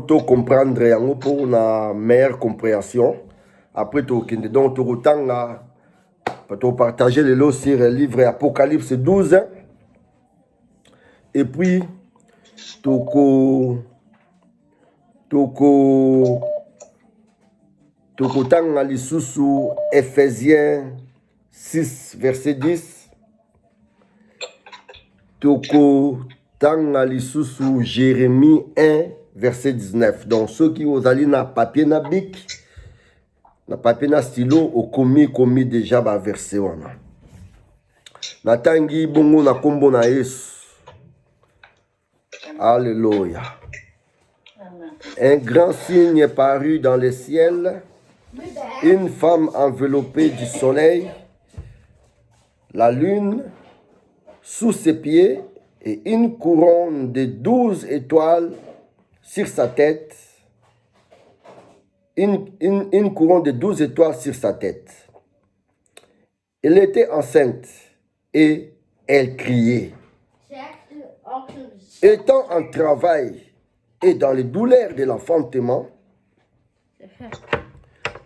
to comprendre yango pour na meilleure compréhension. Après donc autant pour partager les lots sur le livre Apocalypse 12. Et puis toko tanga lisusu Ephésiens 6 verset 10. Toko tanga lisusu Jérémie 1 verset 19. Donc ceux qui ont allé na papier na bic, na papier na stylo au commis déjà ba verset wana. Na tangi bongo na kombo na Yesu. Alléluia. Un grand signe est paru dans le ciel, une femme enveloppée du soleil, la lune sous ses pieds et une couronne de 12 étoiles sur sa tête. Une couronne de 12 étoiles sur sa tête. Elle était enceinte et elle criait. Étant en travail et dans les douleurs de l'enfantement,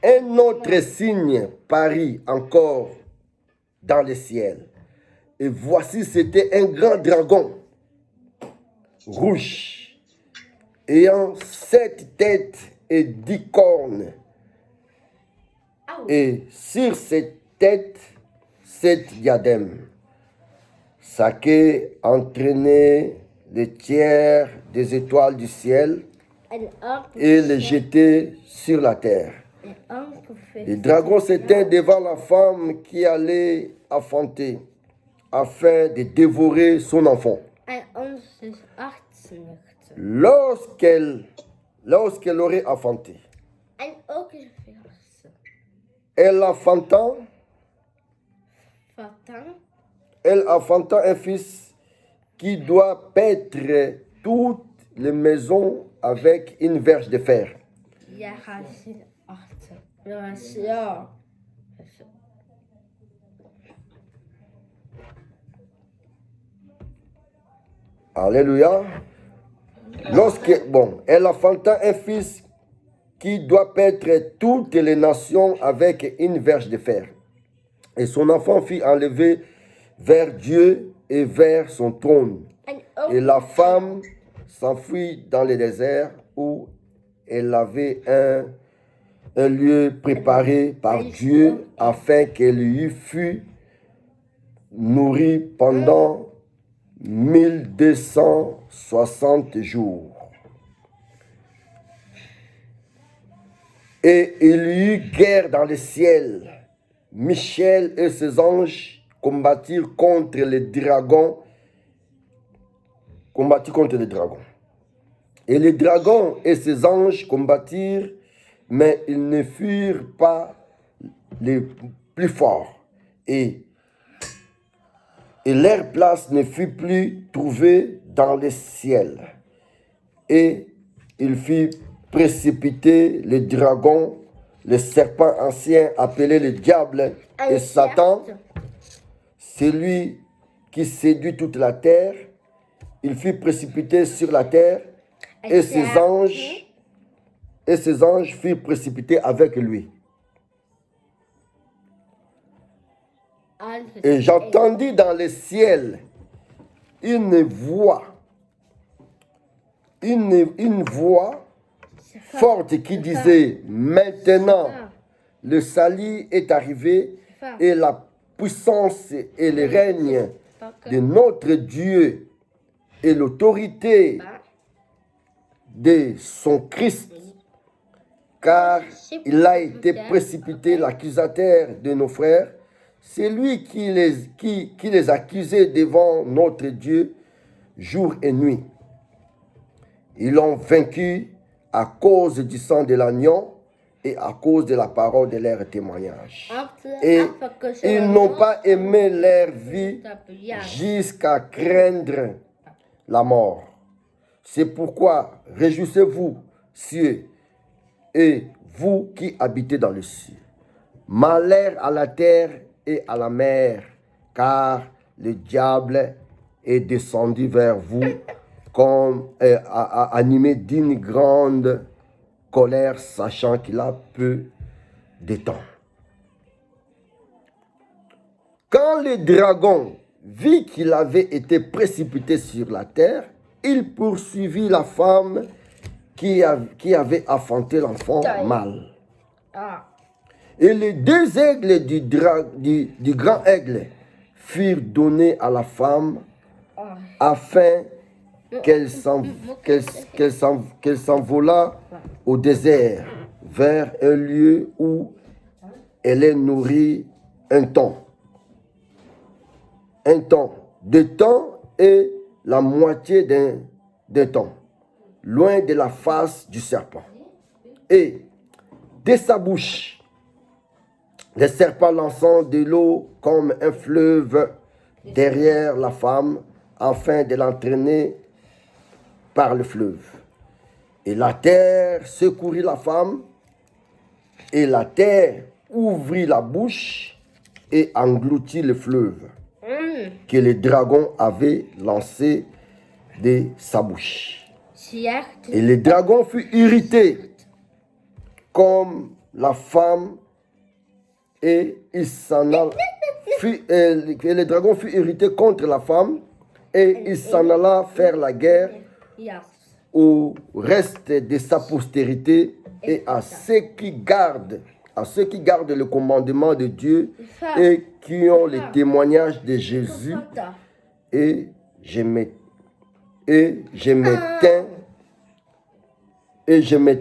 un autre signe parut encore dans le ciel. Et voici, c'était un grand dragon rouge, ayant 7 têtes et 10 cornes. Et sur cette tête, 7 diadèmes. Ça qui entraînait les tiers des étoiles du ciel et les jetait sur la terre. Le dragon s'éteint devant la femme qui allait enfanter afin de dévorer son enfant. Lorsqu'elle aurait enfanté, elle enfanta un fils qui doit paître toutes les maisons avec une verge de fer. Alléluia. Elle enfanta un fils qui doit paître toutes les nations avec une verge de fer. Et son enfant fut enlevé vers Dieu et vers son trône. Et la femme s'enfuit dans le désert où elle avait un lieu préparé par Dieu afin qu'elle y fût nourrie pendant 1260 jours. Et il y eut guerre dans le ciel. Michel et ses anges combattirent contre les dragons. Et les dragons et ses anges combattirent, mais ils ne furent pas les plus forts. Et leur place ne fut plus trouvée dans le ciel. Et il fit précipiter les dragons, le serpent ancien appelé le diable et Satan, celui qui séduit toute la terre. Il fut précipité sur la terre et ses anges furent précipités avec lui. Et j'entendis dans le ciel une voix forte qui disait: maintenant le salut est arrivé et la puissance et le règne de notre Dieu et l'autorité de son Christ, car il a été précipité l'accusateur de nos frères. C'est lui qui les accusait devant notre Dieu jour et nuit. Ils l'ont vaincu à cause du sang de l'agneau et à cause de la parole de leur témoignage. Et ils n'ont pas aimé leur vie jusqu'à craindre la mort. C'est pourquoi réjouissez-vous, cieux, et vous qui habitez dans le ciel. Malheur à la terre et à la mer, car le diable est descendu vers vous animé d'une grande colère, sachant qu'il a peu de temps. Quand le dragon vit qu'il avait été précipité sur la terre, il poursuivit la femme qui avait enfanté l'enfant mâle. Et les 2 aigles du grand aigle furent donnés à la femme afin qu'elle s'envolât au désert vers un lieu où elle est nourrie un temps. 2 temps et la moitié d'un temps, loin de la face du serpent. Et de sa bouche, le serpent lançant de l'eau comme un fleuve derrière la femme, afin de l'entraîner par le fleuve. Et la terre secourit la femme, et la terre ouvrit la bouche et engloutit le fleuve que le dragon avait lancé de sa bouche. Et le dragon fut irrité comme la femme, et il s'en alla. Le dragon fut irrité contre la femme, et il s'en alla faire la guerre au reste de sa postérité et à ceux qui gardent le commandement de Dieu et qui ont le témoignage de Jésus. Et je me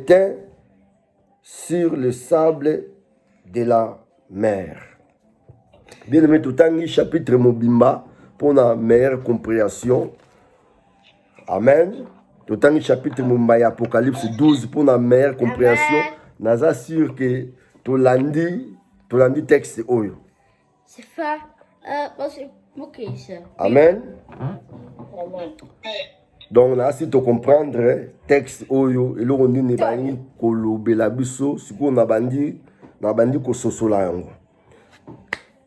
tins sur le sable de la mer. Bien aimé, tout un chapitre Mobimba pour la meilleure compréhension. Amen. Tout un chapitre Mobimba, Apocalypse 12 pour la meilleure compréhension. Naza sûr que tout lundi texte oyo. C'est ça. Amen. Donc là, si tu comprends texte oyo, et l'on dit nebani kolobela biso, si on a bandi ko sosola yango.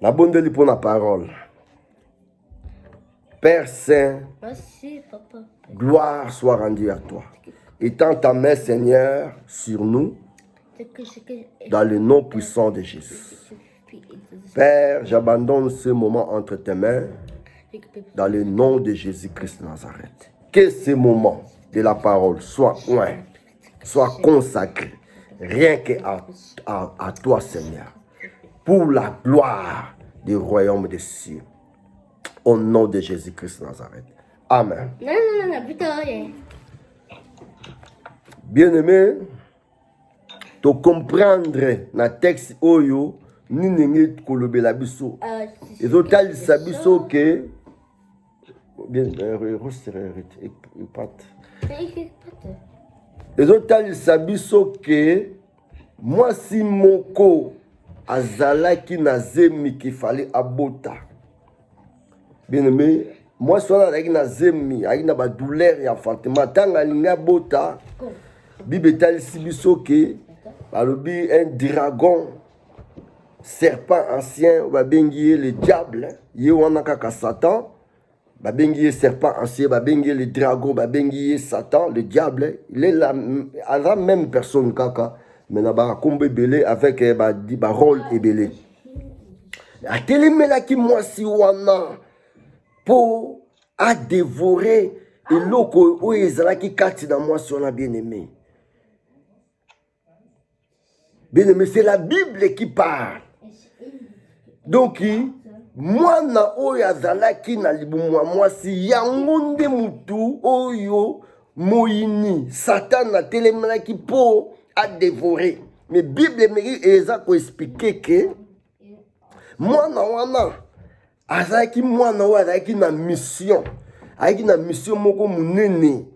Na bondeli pour la parole. Père Saint, Merci, papa. gloire soit rendue à toi. Étends ta main, Seigneur, sur nous, dans le nom puissant de Jésus. Père, j'abandonne ce moment entre tes mains, dans le nom de Jésus-Christ de Nazareth. Que ce moment de la parole soit consacré, rien qu'à toi, Seigneur, pour la gloire du royaume des cieux. Au nom de Jésus-Christ de Nazareth. Amen. Non, plutôt rien. Bien-aimé, tu comprendre na texte oyo ni nenge kolobela biso. Les autres sabiso que bien les autres sabiso que moi si moko azalaki na zemi qu'il fallait abota. Bien-aimé, moi soit avec na zemi, avec na ba douleur ya enfantement tanga linga bota. Bible tal sibiso que balobi un dragon serpent ancien babengi le diable ye wana kaka Satan babengi serpent ancien babengi le dragon babengi Satan le diable il est la même personne kaka mais na ba kombe belé avec ba rôle ebelé atelemela ki mwasi wana pour a dévorer eloko oyo ezalaki kati na mwasi wana bien-aimé. Bien-aimé, c'est la Bible qui parle. Donc, moi na oyo azalaki na libumwa mwasi yango nde mutu oyo moyini Satan na telemelaki po a dévorer. Mais Bible meki eza ko expliquer que mwana wana azalaki mwana oyo azalaki na mission. Azalaki na mission moko munene.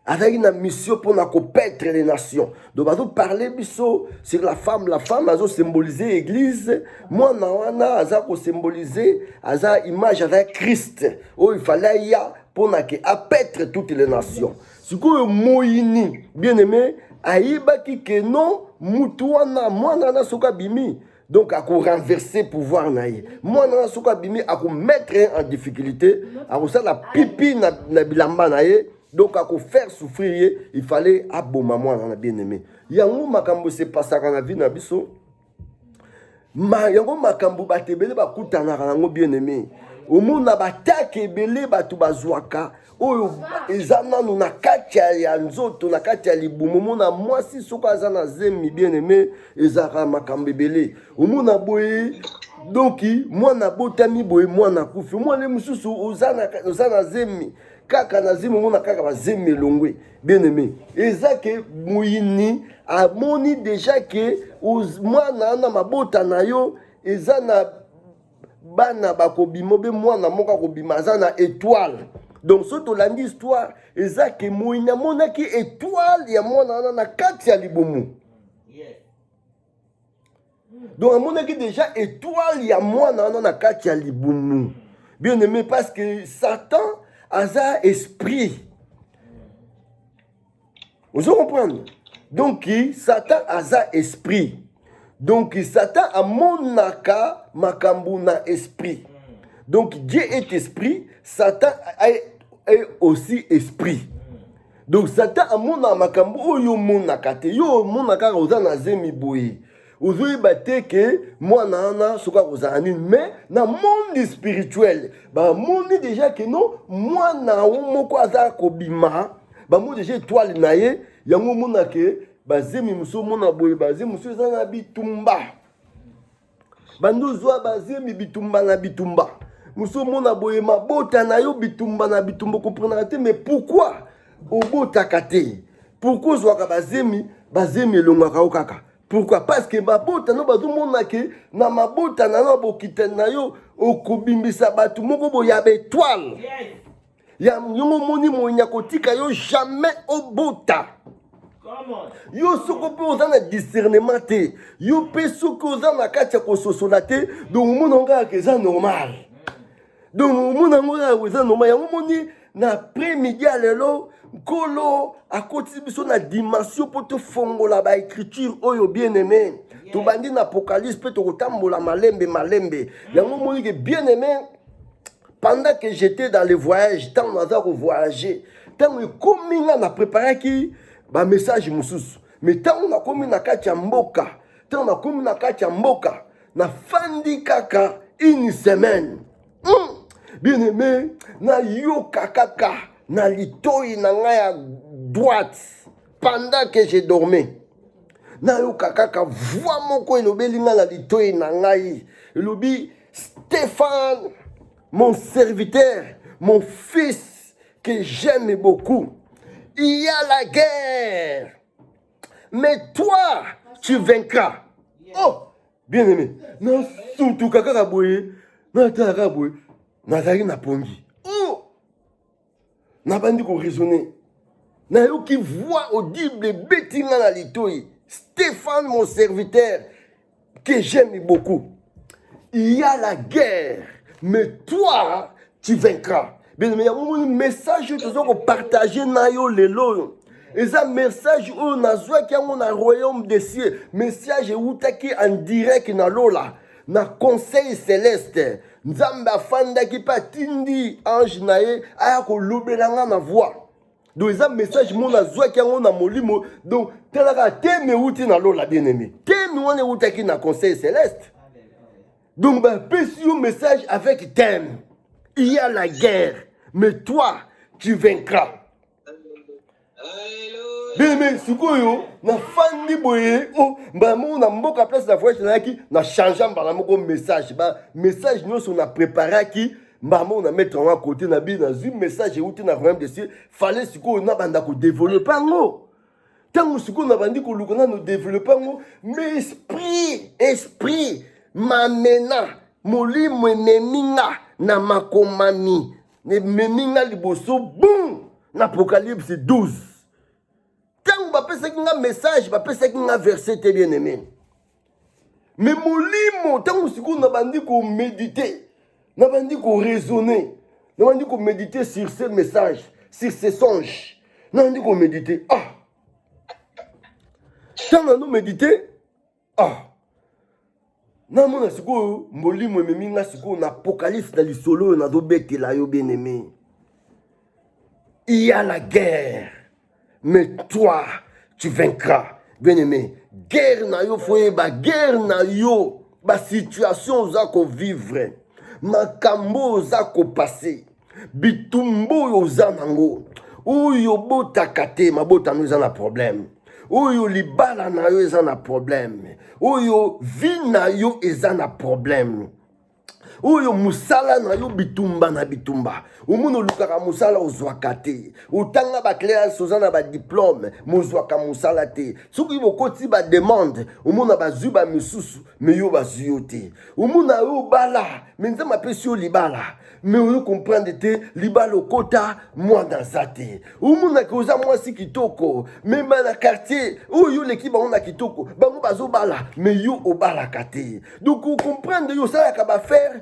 Avec une mission pour paître les nations. Donc, on va parler sur la femme. La femme a symbolisé l'église. Moi, a symbolisé la image avec Christ. Oh, il fallait y a pour paître toutes les nations. Ce que Moïni, bien aimé, aïba qui que non, mutuana, moi, nana soka bimi. Donc, à renverser le pouvoir. Moi, nana soka bimi, à mettre en difficulté, à la pipi na bilamba naïe. Donc, à faire souffrir, il fallait aboma moi, on a bien aimé. Yango makambo c'est pas ça qu'on a vu na biso. Yango makambo batebele ba kutana kango bien aimé. Au monde na batake belé batu bazwaka. Oyo ezana no na kati ya nzoto na kati ya libumu mona mwasi soko azana zemi bien aimé ezaka makambo belé. Au monde na boye donc mwana botami boye mwana kufi mwana mususu ozana zemi kaka na zemi mona kaka ba zemi longwe bien aimé ezake muyini amoni déjà que mwana na mabota na yo ezana bana bakobimo be mwana moka kobima azana étoile. Donc ce tolandi histoire ezake muyina mona ki étoile ya mwana na kati ya libumu. Donc, à mon avis, déjà, étoile, il y a moi dans la carte, il y a liboumou. Bien aimé, parce que Satan a un esprit. Vous comprenez? Donc, Satan a un esprit. Donc, Satan a mon naka, makambu na esprit. Donc, Dieu est esprit, Satan est aussi esprit. Donc, Satan a mon makambu, yo mon nakate, yo mon naka, ozana zemi boye. Aujourd'hui, que moi, nana, soka kozani, mais dans le monde spirituel, bah, monde déjà que non, moi, na moko aza kobima, bah, moi déjà étoile naye, yango mona ke, bah, zemi muso mona boye, bah, zemi muso zana bitumba. Bando zwa bah, zemi bitumba na bitumba. Muso mona boye, ma bota na yo bitumba na bitumba, comprendre mais pourquoi? Au bota kate. Pourquoi zwa ka zemi longa kaka? Pourquoi? Parce que mabota no bazomona ke na mabota na no bokita na yo okobimbisa batu moko boya étoile. Ya nyongo moni monya kotika yo jamais obota. Yo soko pe oza na discernement te. Yo pe soko oza na kati ya kososola te. Donc mona nga ke za normal. Donc mona nga za normal. Ya moni na après-midi lelo Kolo a côté biso na dimension pour te fongola ba écriture oyo bien aimé. To bandi na Apocalypse peut te kotambola malembe. Yango moni que bien aimé pendant que j'étais dans le voyage, tant on a voyagé, tant comme on a préparé qui ba message mususu. Mais tant on a comme na kati mboka, tant on a comme na kati mboka, na fandi kaka une semaine. Bien aimé, na yo kaka na litoi na ngaya droite pendant que je dormais. Na yo kaka voix moko elobeli nga na litoi na ngai. Elobi Stéphane, mon serviteur, mon fils que j'aime beaucoup. Il y a la guerre. Mais toi, tu vaincras. Oh, bien aimé. Na surtout kaka boye, na taka boye, na zaki na pongi. Oh, n'a pas dit qu'on raisonnait. N'a eu qui voit audible bétinga na litoi. Stéphane, mon serviteur, que j'aime beaucoup. Il y a la guerre, mais toi, tu vaincras. Bien, mais il y a un message que tu dois partager na yo lelo. Et ça, message où on a joué qui on a royaume des cieux. Message où qui en direct na lola. Na conseil céleste. Nzamba fanda ki patindi ange nae aya ko lobelanga na voix. Donc ça message mon azwa ki on a molimo. Donc telaka teme uti na lola bien aimé. Teme on est utaki na conseil céleste. Donc bah pesi un message avec thème. Il y a la guerre, mais toi tu vaincras. Bien aimé, sikoyo na fandi boye oh ba mo na mboka place la voix na ki na changeant par la moko message ba message nous on a préparé qui ba mo na mettre en côté na bi na un message et outi na royaume de Dieu fallait sikoyo na banda ko développer ngo tant sikoyo na bandi ko lukana no développer ngo mais esprit mamena molimo meminga na makomami ne meminga liboso boum na Apocalypse 12. Tant que vous avez un message, vous avez un verset bien aimé. Mais mon limo, tant que vous avez méditer, vous avez raisonner, vous avez méditer sur ce message, sur ces songes. Vous avez méditer. Ah! Tant que nous méditer, ah! Na mona siko molimo meminga siko na Apocalypse na lisolo na dobete la yo bien aimé. il y a la guerre. Mais toi, tu vaincras. Bien-aimé, guerre na yo foye ba guerre na yo ba situation za ko vivre. Makambo za ko passer. Bitumbo yo za nango. Oyo botaka te mabota no za na problème. Oyo libala na yo eza na problème. Oyo vie na yo eza na problème. Oyo musala na yo bitumba na bitumba. Umuno lukaka musala ozwaka te. Utanga ba classe ozana ba diplôme, mozwaka musala te. Soki bokoti ba demande, umuna bazwi ba misusu, me yo bazwi yo te. Umuna yo bala, menza mapesi yo libala. Mais vous comprenez te libala okota mwana zate. Umuna koza mwasi kitoko, même na quartier, oyo l'équipe on a kitoko, bango bazo bala, mais yo obala kate. Donc vous comprenez yo ça ka ba faire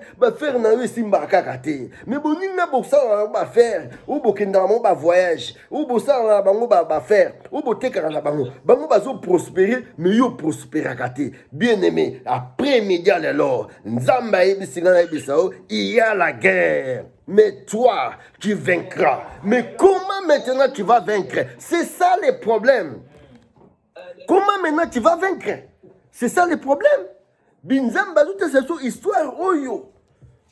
na yo simba kaka te. Mais boninga bosala ba faire, ou bokenda mo ba voyage, ou bosala bango ba faire, ou botekaka na bango. Bango bazo prospérer, mais yo prospérer kate. Bien-aimé, après média lelo, nzamba yebisinga na yebisao, il y a la guerre. Mais toi, tu vaincras. Mais comment maintenant tu vas vaincre? C'est ça le problème. Comment maintenant tu vas vaincre? C'est ça le problème. Binzamba tout c'est sur histoire oyo.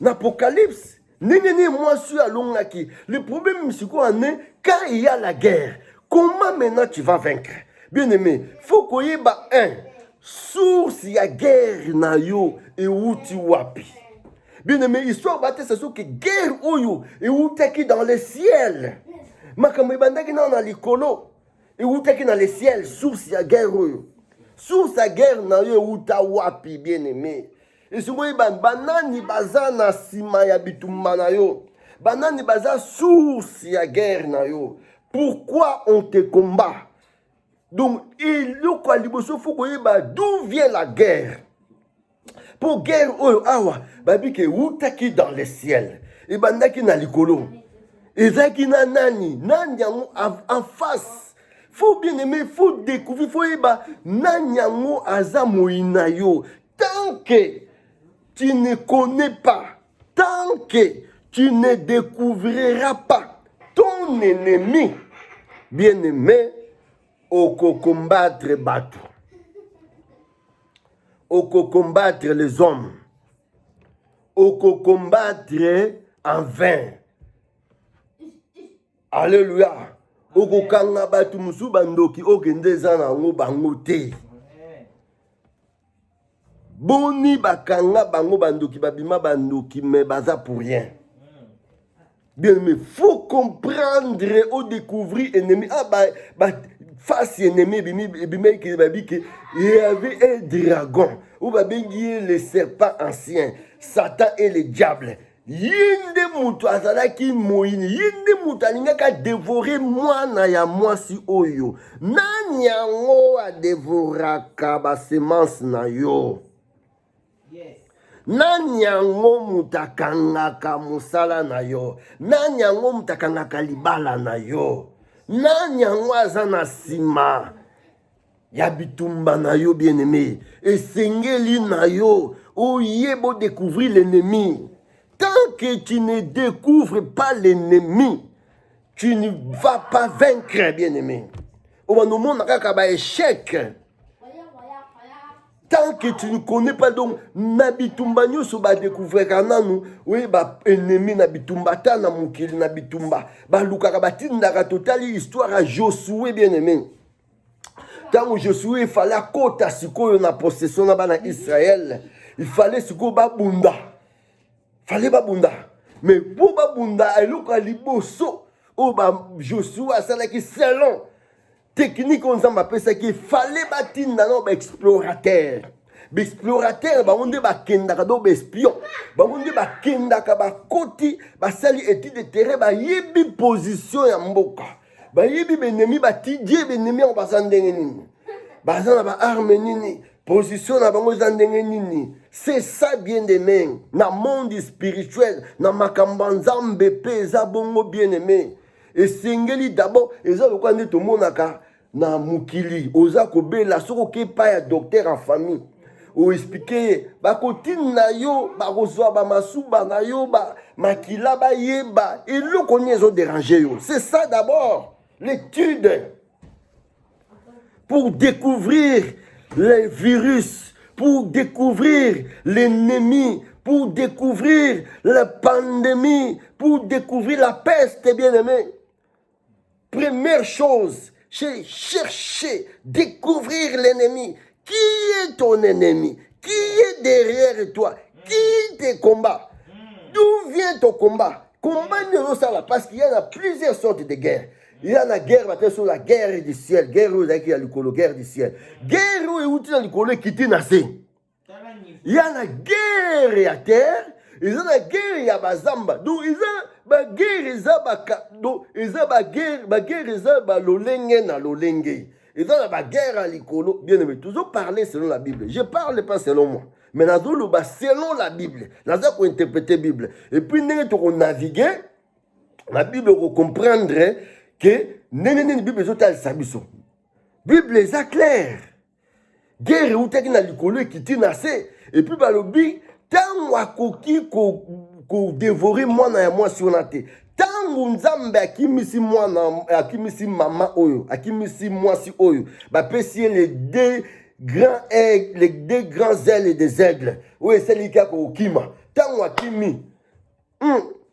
L'Apocalypse. Nénéné moi suis à Longaki. Le problème c'est quoi quand il y a la guerre? Comment maintenant tu vas vaincre? Bien aimé, faut qu'on y ait un source ya guerre na yo et outi wapi. Bien aimé, histoire batte c'est sûr que guerre oyo et où t'es qui dans le ciel. Makambo bandaki na na likolo et où t'es qui dans le ciel source ya guerre oyo. Source ya guerre na yo où ta wapi bien aimé. Et si moi banani baza na sima ya bitumba na yo. Banani baza source ya guerre na yo. Pourquoi on te combat? Donc il y a liboso faut koyeba d'où vient la guerre. Pour guerre oyo awa babi ke utaki dans le ciel et bandaki na likolo ezaki na nani yango en face. Faut bien aimer, faut découvrir, faut yeba nani yango aza moina yo. Tant que tu ne connais pas, tant que tu ne découvriras pas ton ennemi, bien aimé, oko combattre bateau. Oko combattre les hommes. Oko combattre en vain. Alléluia. Oko kanga batu musu bandoki okende zana ngo bango te. Boni bakanga bango bandoki babima bandoki mais baza pour rien. Bien mais faut comprendre ou découvrir ennemi. Ah face ennemi il y avait un dragon ou le serpent ancien Satan et le diable. Yinde mutu azalaki moyini yinde mutu alingaka dévorer mwana ya mwasi oyo nani yango adevoraka basemence na yo. Nani yango mutakangaka musala na yo. Nani yango mutakangaka libala na yo. Nani yango aza na sima ya bitumba na yo bien-aimé. Esengeli na yo oyebo découvrir l'ennemi. Tant que tu ne découvres pas l'ennemi, tu ne vas pas vaincre bien-aimé. On nous montre un échec. Tant que tu ne connais pas donc nabitumba nyoso ba découvrir kananu oui ba ennemi nabitumba ta na mukili nabitumba ba lukaka batindaka totali histoire à Josué bien-aimé. Tant que Josué il fallait kota sikoyo na possession na bana Israël, il fallait sikoyo babunda. Fallait babunda. Mais pour babunda eluka liboso o ba Josué asalaki selon technique on s'en appelle ça qu'il fallait bâtir dans nos explorateurs. Explorateurs, bah on dit bah kendaka do espion. Bah on dit bah kendaka bah koti bah sali étude de terrain bah yebi position ya mboka. Bah yebi benemi bah tidie benemi en passant nini. Bah ça bah arme nini. Position na bango zandenge nini. C'est ça bien aimé. Na monde spirituel, na makambanzambe pe za bongo bien aimé. Et singeli d'abord, et ça pourquoi on dit tout le monde na mukili oza kobela soko ke pa ya docteur en famille ou expliquer ba kotine na yo ba kozwa ba masuba na yo ba makila ba yeba et le connaît ont dérangé yo. C'est ça d'abord l'étude pour découvrir les virus, pour découvrir l'ennemi, pour découvrir la pandémie, pour découvrir la peste, bien-aimé. Première chose, c'est chercher, découvrir l'ennemi. Qui est ton ennemi? Qui est derrière toi? Qui te combat? D'où vient ton combat? Combat ne ça là parce qu'il y en a plusieurs sortes de guerres. Il y a la guerre, sur la guerre du ciel, guerre où il y a le guerre du ciel, guerre où il y a le qui t'est nassé. Il y a la guerre à terre, il y a la guerre à Bazamba. Donc il y a la guerre, il y a la guerre, la guerre à l'olenge na l'olenge. Il y a la guerre à l'icolo. Bien aimé, toujours parler selon la Bible. Je ne parle pas selon moi. Mais nous allons selon la Bible. Nous allons interpréter la Bible. Et puis nous allons naviguer. La Bible pour comprendre que la Bible est Bible est claire. Guerre où tu as l'icolo qui t'est nassé. Et puis le but, tant wakoki ko dévorer moi na moi sur la terre. Tant nzambe akimisi moi na akimisi mama oyo, akimisi moi si oyo. Ba pesier les deux grands aigles, les deux grands ailes des aigles. Oui, c'est lui qui a kokima. Tant wakimi.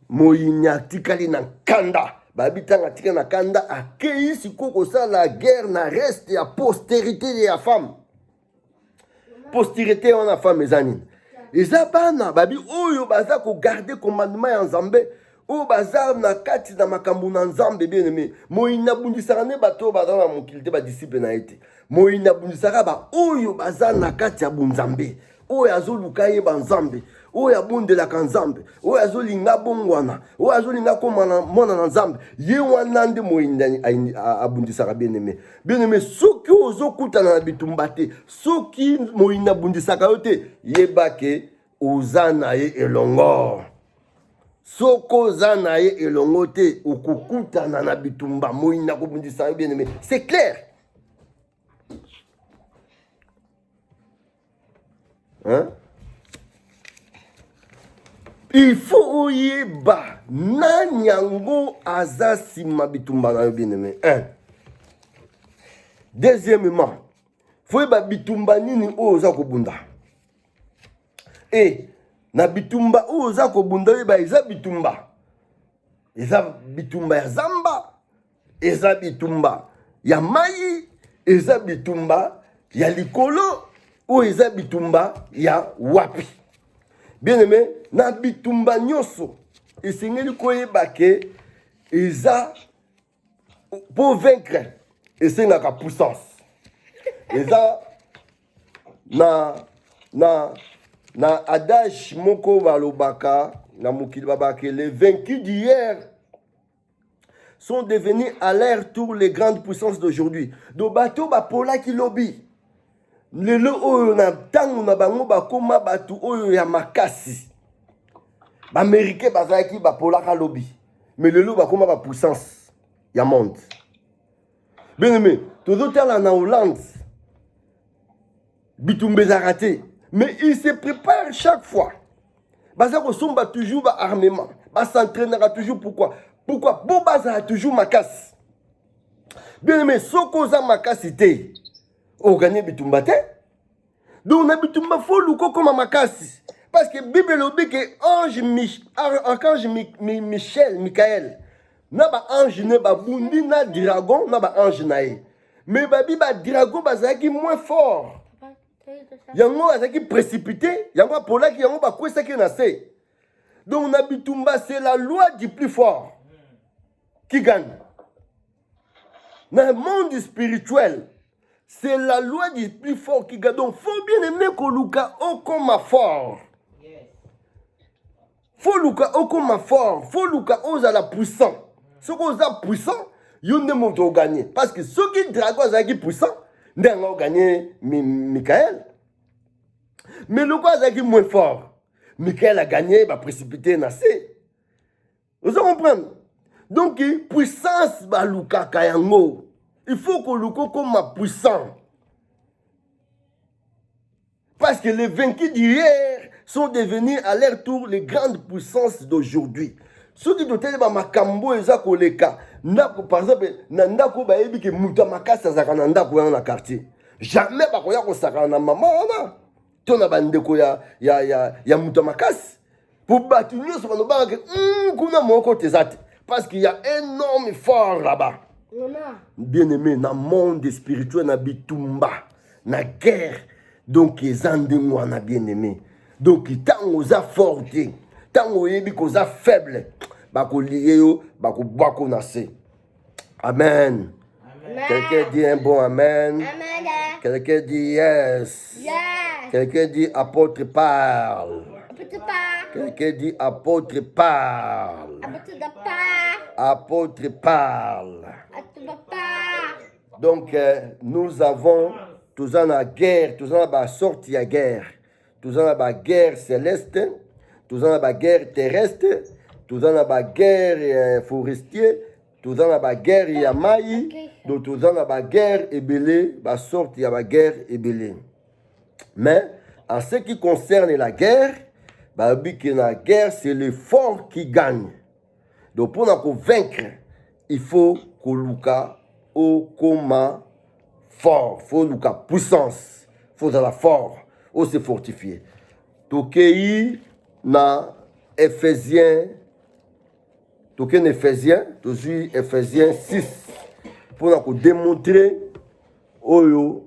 Moyinya tikali na kanda. Babi tanga tika na kanda akei sikoko ça la guerre na reste ya postérité de la femme. Postérité on a femme mes amis. Eza bana babi oyo baza ko garder commandement ya Nzambe o baza na kati na makambo na Nzambe bien aimé moyina bundisaka ne bato baza na mokilité ba disciple na ete moyina bundisaka ba oyo baza na kati ya bunzambe oyo azoluka ye ba Nzambe oyo abundelaka Nzambe oyo azolinga bongwana oyo azolinga komana mona na Nzambe ye wana nde moyina abundisaka bien aimé soki ozokutana na bitumba te soki moyina bundisaka yo te yebake oza na ye elongo soko oza na ye elongo te okokutana na bitumba moyina kobundisa yo bien aimé c'est clair hein? Il faut oyeba na nyango aza sima bitumba na yo bien aimé. Deuxièmement, faut oyeba bitumba nini oyo oza kobunda. Et na bitumba oyo oza kobunda oyeba eza bitumba. Eza bitumba ya zamba, eza bitumba ya mai, eza bitumba ya likolo, ou eza bitumba ya wapi. Bien aimé, na bitumba nyoso, esengeli koyeba ke eza pour vaincre, esengaka puissance. Eza na adage moko balobaka na mokili babake les vaincus d'hier sont devenus à leur tour les grandes puissances d'aujourd'hui. Do bato bapola ki lobi. Lelo oyo na tango na bango bakoma batu oyo ya makasi. Ba américain bazaki bapolaka lobby. Mais lelo bakoma ba puissance ya monde. Bien aimé, tout tala na Hollande. Bitumbe raté. Mais il se prépare chaque fois. Bazako somba toujours ba armement. Ba s'entraînera toujours pourquoi? Pourquoi? Bon baza toujours makasi. Bien aimé, soko za makasi te. On gagne bitumba te. Donc na bitumba faut luko comme makasi. Parce que Bible dit que archange Michael na ba ange ne ba bundi na dragon na ba ange nae. Mais babi ba dragon bazaki moins fort. Yango bazaki précipité, yango polaki yango ba kwesaki na se. Donc na bitumba c'est la loi du plus fort qui gagne. Dans le monde spirituel, c'est la loi du plus fort qui gagne. Donc, il faut bien aimer Koluka Okoma fort. Faut Luka Okoma fort. Faut Luka Oza puissant. Ce qu'on a puissant, il y a monde gagner. Parce que ceux qui dragon sont puissants, ils ont gagné Michael. Mais le quoi est moins fort. Michael a gagné, il va précipiter Nassé. Vous comprenez? Donc, puissance, Luka Kayango. Il faut que Luka comme puissant. Parce que les vaincus d'hier sont devenus à leur tour les grandes puissances d'aujourd'hui. Ceux qui doivent être makambo eza koleka, par exemple, nandako baebi ke muta makasa zaka nandako ya na quartier. Jamais bakoya ko saka na mama wana. Tona bandeko ya muta makasi. Pour battre nyonso banobanga ke kuna moko tezate. Parce qu'il y a un homme fort là-bas. Bien-aimé, dans le monde spirituel, na bitumba, na guerre. Donc, ils ont de moi, na bien-aimé. Donc, tant qu'on a fort, tant qu'on a faible, bako lié yo, bako bako nase. Amen. Quelqu'un dit un bon amen. Quelqu'un dit yes. Quelqu'un dit apôtre parle. Quelqu'un dit apôtre parle. Apôtre parle. Donc, nous avons tous en la guerre, tous en la sortie à guerre, tous en la guerre céleste, tous en la guerre terrestre, tous en la guerre forestier, tous en la guerre yamaï, donc tous en la guerre ébélé, la sortie à la guerre ébélé. Mais en ce qui concerne la guerre, la guerre, c'est le fort qui gagne. Donc pour nous vaincre, il faut que nous au coma fort, il faut nous puissance, il faut la fort, il faut se fortifier. Donc na Éphésiens, donc Éphésiens 6, pour nous démontrer oyo